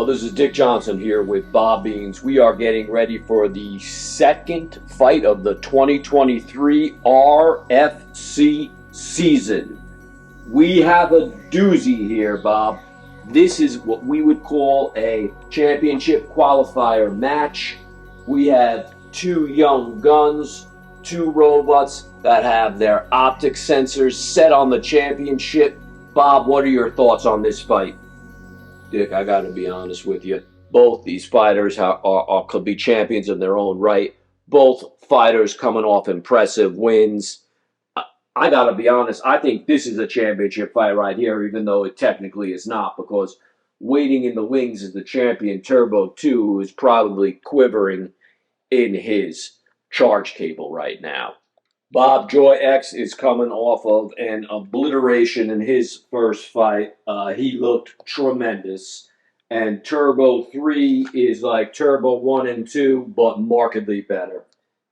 Well, this is Dick Johnson here with Bob Beans. We are getting ready for the second fight of the 2023 RFC season. We have a doozy here, Bob. This is what we would call a championship qualifier match. We have two young guns, two robots that have their optic sensors set on the championship. Bob, what are your thoughts on this fight? Dick, I got to be honest with you. Both these fighters could be champions in their own right. Both fighters coming off impressive wins. I got to be honest. I think this is a championship fight right here, even though it technically is not, because waiting in the wings is the champion Turbo 2, who is probably quivering in his charge cable right now. Bob, JoyX is coming off of an obliteration in his first fight. He looked tremendous. And Turbo 3 is like Turbo 1 and 2, but markedly better.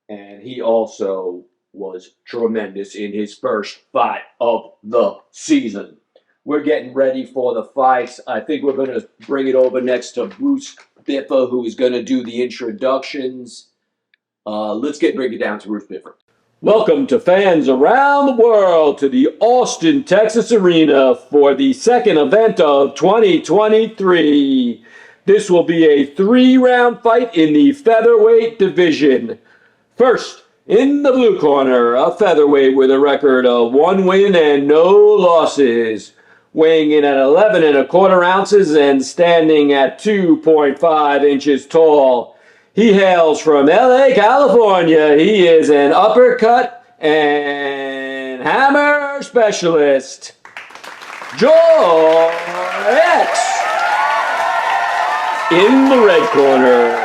And he also was tremendous in his first fight of the season. We're getting ready for the fights. I think we're going to bring it over next to Bruce Biffa, who is going to do the introductions. Let's bring it down to Bruce Biffa. Welcome to fans around the world to the Austin, Texas Arena for the second event of 2023. This will be a 3-round fight in the featherweight division. First, in the blue corner, a featherweight with a record of 1 win and no losses, weighing in at 11 1/4 ounces and standing at 2.5 inches tall. He hails from LA, California. He is an uppercut and hammer specialist, JoyX. In the red corner,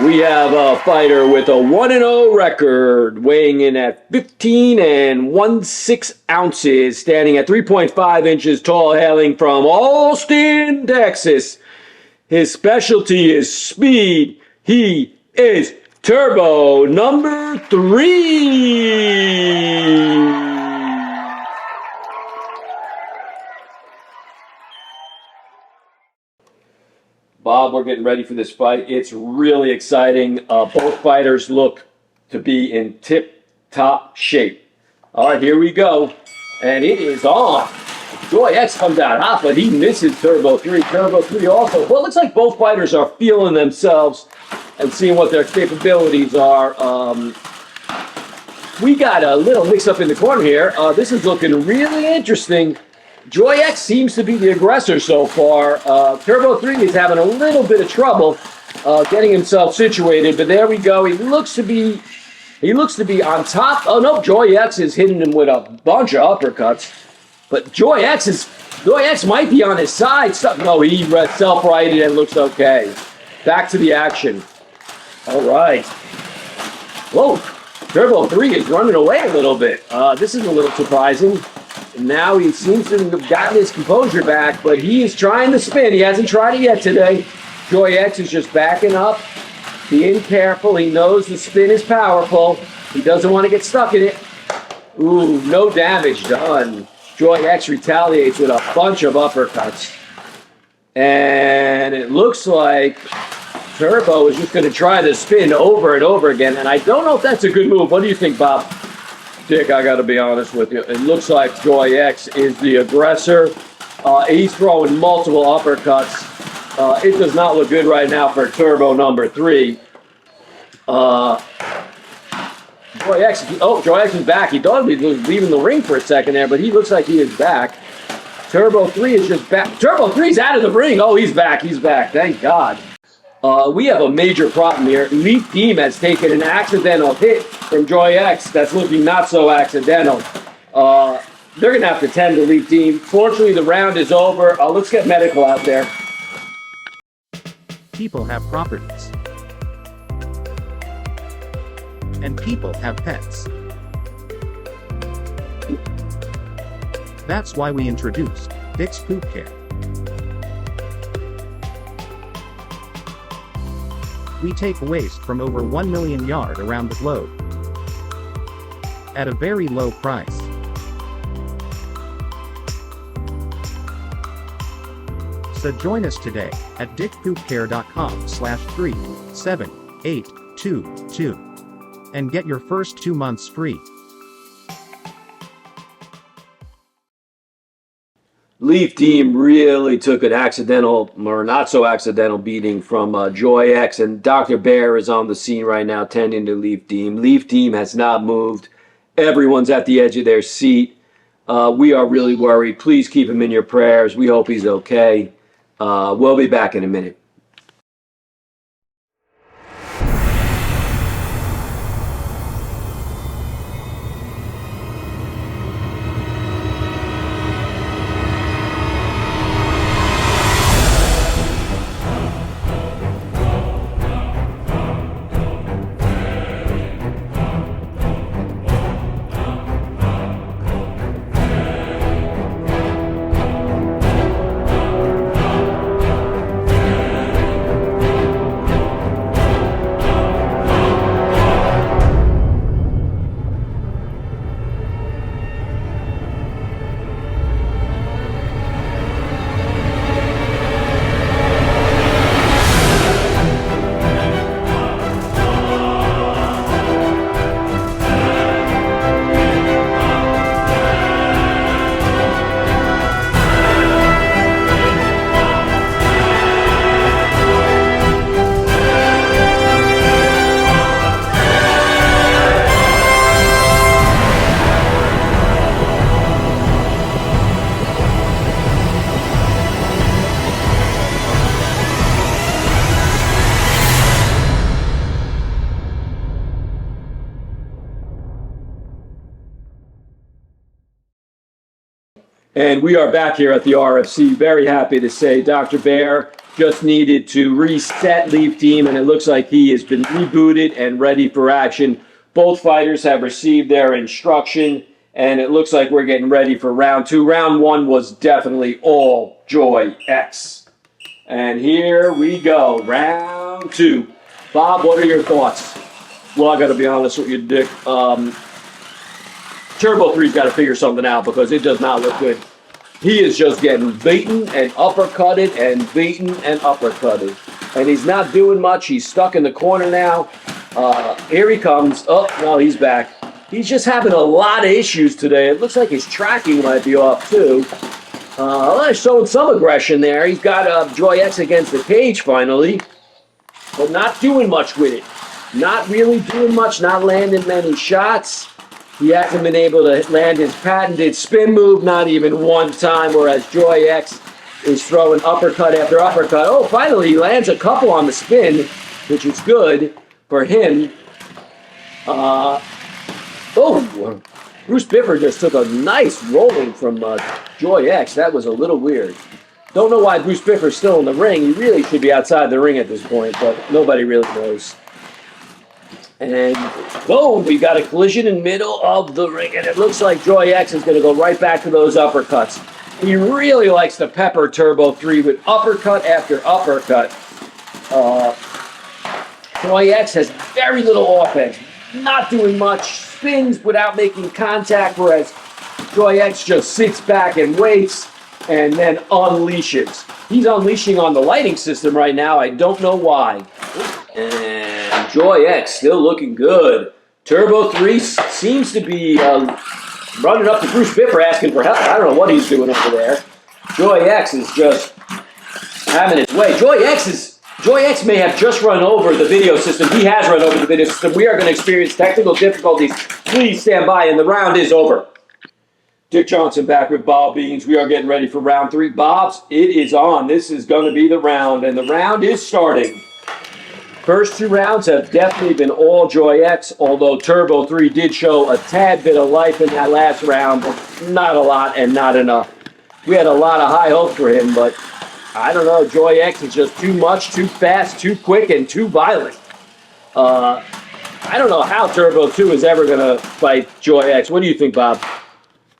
we have a fighter with a 1-0 record, weighing in at 15 1/6 ounces, standing at 3.5 inches tall, hailing from Austin, Texas. His specialty is speed. He is Turbo number 3. Bob, we're getting ready for this fight. It's really exciting. Both fighters look to be in tip-top shape. All right, here we go. And it is on. JoyX comes out hot, but he misses Turbo 3. Turbo 3 also. Well, it looks like both fighters are feeling themselves and seeing what their capabilities are. We got a little mix-up in the corner here. This is looking really interesting. JoyX seems to be the aggressor so far. Turbo 3 is having a little bit of trouble getting himself situated, but there we go. He looks to be on top. Oh no, JoyX is hitting him with a bunch of uppercuts. But JoyX might be on his side. No, he self-righted and looks okay. Back to the action. All right. Whoa, Turbo 3 is running away a little bit. This is a little surprising. Now he seems to have gotten his composure back, but he is trying to spin. He hasn't tried it yet today. JoyX is just backing up, being careful. He knows the spin is powerful. He doesn't want to get stuck in it. Ooh, no damage done. JoyX retaliates with a bunch of uppercuts. And it looks like Turbo is just going to try the spin over and over again. And I don't know if that's a good move. What do you think, Bob? Dick, I got to be honest with you. It looks like JoyX is the aggressor. He's throwing multiple uppercuts. It does not look good right now for Turbo number 3. JoyX is back. He thought he was leaving the ring for a second there, but he looks like he is back. Turbo 3 is just back. Turbo 3's out of the ring. Oh, he's back. He's back. Thank God. We have a major problem here. Elite Team has taken an accidental hit from JoyX that's looking not so accidental. They're going to have to tend to Elite Team. Fortunately, the round is over. Let's get medical out there. People have properties. And people have pets. That's why we introduced Dick's Poop Care. We take waste from over 1 million yards around the globe at a very low price. So join us today at dickpoopcare.com/37822 and get your first 2 months free. Leaf Team really took an accidental, or not so accidental, beating from JoyX, and Dr. Bear is on the scene right now tending to Leaf Team. Leaf Team has not moved. Everyone's at the edge of their seat. We are really worried. Please keep him in your prayers. We hope he's okay. We'll be back in a minute. And we are back here at the RFC. Very happy to say Dr. Bear just needed to reset Leaf Team, and it looks like he has been rebooted and ready for action. Both fighters have received their instruction, and it looks like we're getting ready for round two. Round one was definitely all JoyX. And here we go, round two. Bob, what are your thoughts? Well, I got to be honest with you, Dick. Turbo 3's got to figure something out because it does not look good. He is just getting beaten and uppercutted and beaten and uppercutted. And he's not doing much. He's stuck in the corner now. Here he comes. Oh, no, he's back. He's just having a lot of issues today. It looks like his tracking might be off, too. Showing some aggression there. He's got JoyX against the cage, finally. But not doing much with it. Not really doing much. Not landing many shots. He hasn't been able to land his patented spin move, not even one time, whereas JoyX is throwing uppercut after uppercut. Oh, finally, he lands a couple on the spin, which is good for him. Bruce Biffer just took a nice rolling from JoyX. That was a little weird. Don't know why Bruce Biffer's still in the ring. He really should be outside the ring at this point, but nobody really knows. And boom, we got a collision in the middle of the ring, and it looks like JoyX is going to go right back to those uppercuts. He really likes to pepper Turbo 3 with uppercut after uppercut. JoyX has very little offense, not doing much, spins without making contact, whereas JoyX just sits back and waits and then unleashes. He's unleashing on the lighting system right now. I don't know why. And JoyX still looking good. Turbo 3 seems to be running up to Bruce Biffer asking for help. I don't know what he's doing over there. JoyX is just having his way. JoyX may have just run over the video system. He has run over the video system. We are going to experience technical difficulties. Please stand by, and the round is over. Dick Johnson back with Bob Beans. We are getting ready for round three. Bob's, it is on. This is going to be the round, and the round is starting. First two rounds have definitely been all JoyX, although Turbo 3 did show a tad bit of life in that last round, but not a lot and not enough. We had a lot of high hopes for him, but I don't know. JoyX is just too much, too fast, too quick, and too violent. I don't know how Turbo 2 is ever going to fight JoyX. What do you think, Bob?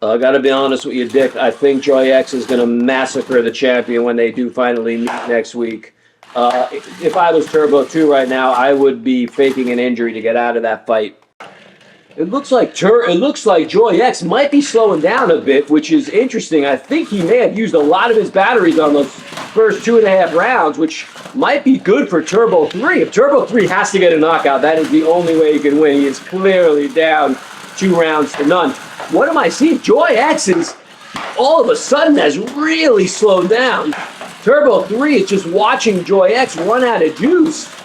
I got to be honest with you, Dick. I think JoyX is going to massacre the champion when they do finally meet next week. If I was Turbo 2 right now, I would be faking an injury to get out of that fight. It looks like JoyX might be slowing down a bit, which is interesting. I think he may have used a lot of his batteries on those first 2.5 rounds, which might be good for Turbo 3. If Turbo 3 has to get a knockout, that is the only way he can win. He is clearly down 2 rounds to none. What am I seeing? JoyX is all of a sudden has really slowed down. Turbo 3 is just watching JoyX run out of juice.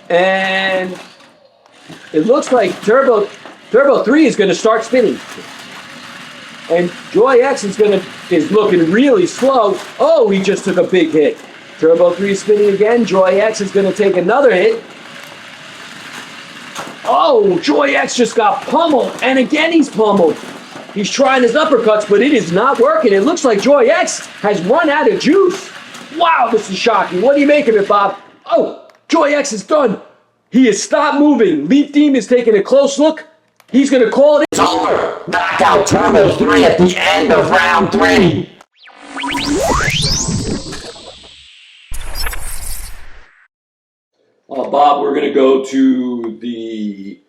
And it looks like Turbo 3 is going to start spinning. And JoyX is looking really slow. Oh, he just took a big hit. Turbo 3 is spinning again. JoyX is going to take another hit. Oh, JoyX just got pummeled. And again, he's pummeled. He's trying his uppercuts, but it is not working. It looks like JoyX has run out of juice. Wow, this is shocking. What do you make of it, Bob? Oh, JoyX is done. He has stopped moving. Leaf Team is taking a close look. He's going to call it. It's over. Knockout Turbo 3 at the end of round 3. Bob, we're going to go to the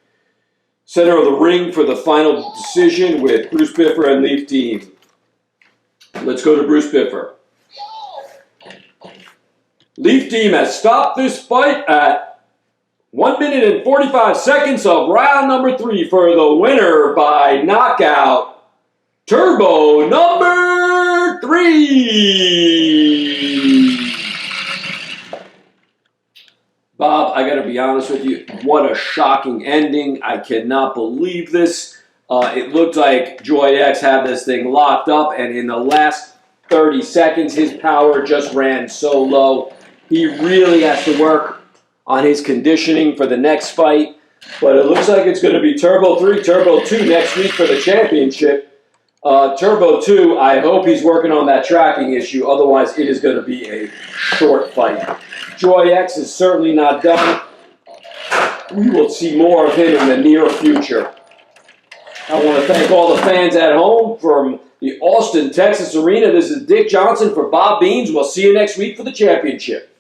center of the ring for the final decision with Bruce Biffer and Leaf Team. Let's go to Bruce Biffer. Leaf Team has stopped this fight at 1 minute and 45 seconds of round number 3 for the winner by knockout, Turbo number 3. Bob, I got to be honest with you. What a shocking ending. I cannot believe this. It looked like JoyX had this thing locked up, and in the last 30 seconds, his power just ran so low. He really has to work on his conditioning for the next fight. But it looks like it's going to be Turbo 3, Turbo 2 next week for the championship. Turbo 2, I hope he's working on that tracking issue. Otherwise, it is going to be a short fight. JoyX is certainly not done. We will see more of him in the near future. I want to thank all the fans at home from the Austin, Texas arena. This is Dick Johnson for Bob Beans. We'll see you next week for the championship.